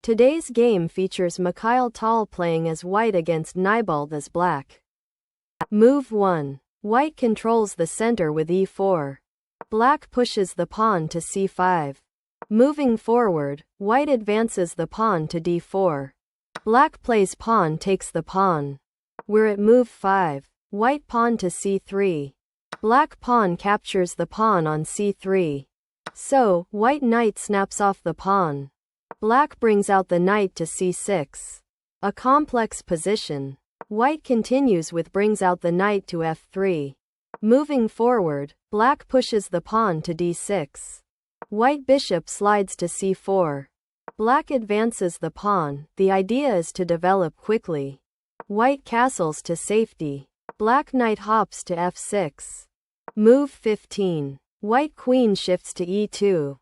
Today's game features Mikhail Tal playing as white against Neibult as black. Move 1. White controls the center with e4. Black pushes the pawn to c5. Moving forward, white advances the pawn to d4. Black plays pawn takes the pawn. We're at move 5. White pawn to c3. Black pawn captures the pawn on c3. So, white knight snaps off the pawn. Black brings out the knight to c6. A complex position. White continues with brings out the knight to f3. Moving forward, black pushes the pawn to d6. White bishop slides to c4. Black advances the pawn. The idea is to develop quickly. White castles to safety. Black knight hops to f6. Move 15. White queen shifts to e2.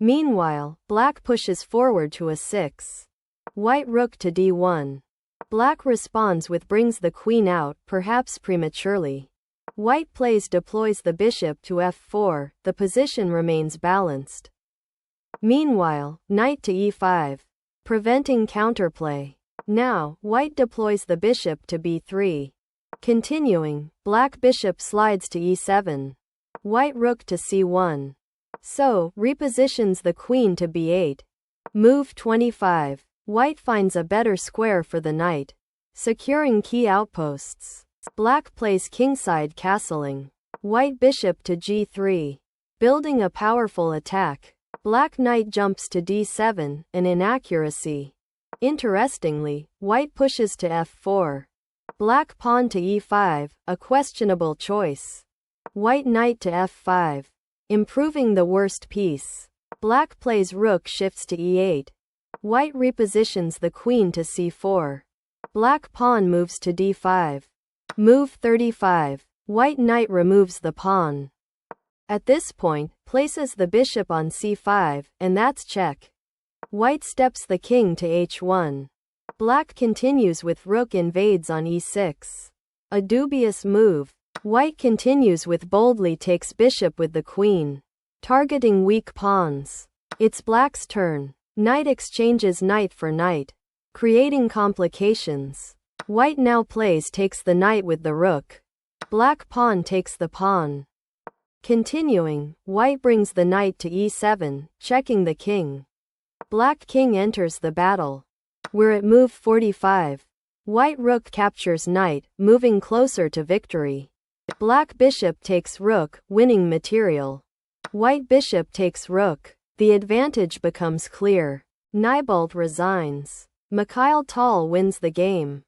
Meanwhile, black pushes forward to a6. White rook to d1. Black responds with brings the queen out, perhaps prematurely. White deploys the bishop to f4, the position remains balanced. Meanwhile, knight to e5. Preventing counterplay. Now, white deploys the bishop to b3. Continuing, black bishop slides to e7. White rook to c1. So, repositions the queen to b8. Move 25. White finds a better square for the knight. Securing key outposts. Black plays kingside castling. White bishop to g3. Building a powerful attack. Black knight jumps to d7, an inaccuracy. Interestingly, white pushes to f4. Black pawn to e5, a questionable choice. White knight to f5. Improving the worst piece. Black plays rook shifts to e8. White repositions the queen to c4. Black pawn moves to d5. Move 35. White knight removes the pawn. At this point, places the bishop on c5, and that's check. White steps the king to h1. Black continues with rook invades on e6. A dubious move. White continues with boldly takes bishop with the queen. Targeting weak pawns. It's black's turn. Knight exchanges knight for knight. Creating complications. White now plays takes the knight with the rook. Black pawn takes the pawn. Continuing, white brings the knight to e7, checking the king. Black king enters the battle. We're at move 45. White rook captures knight, moving closer to victory. Black bishop takes rook, winning material. White bishop takes rook. The advantage becomes clear. Neibult resigns. Mikhail Tal wins the game.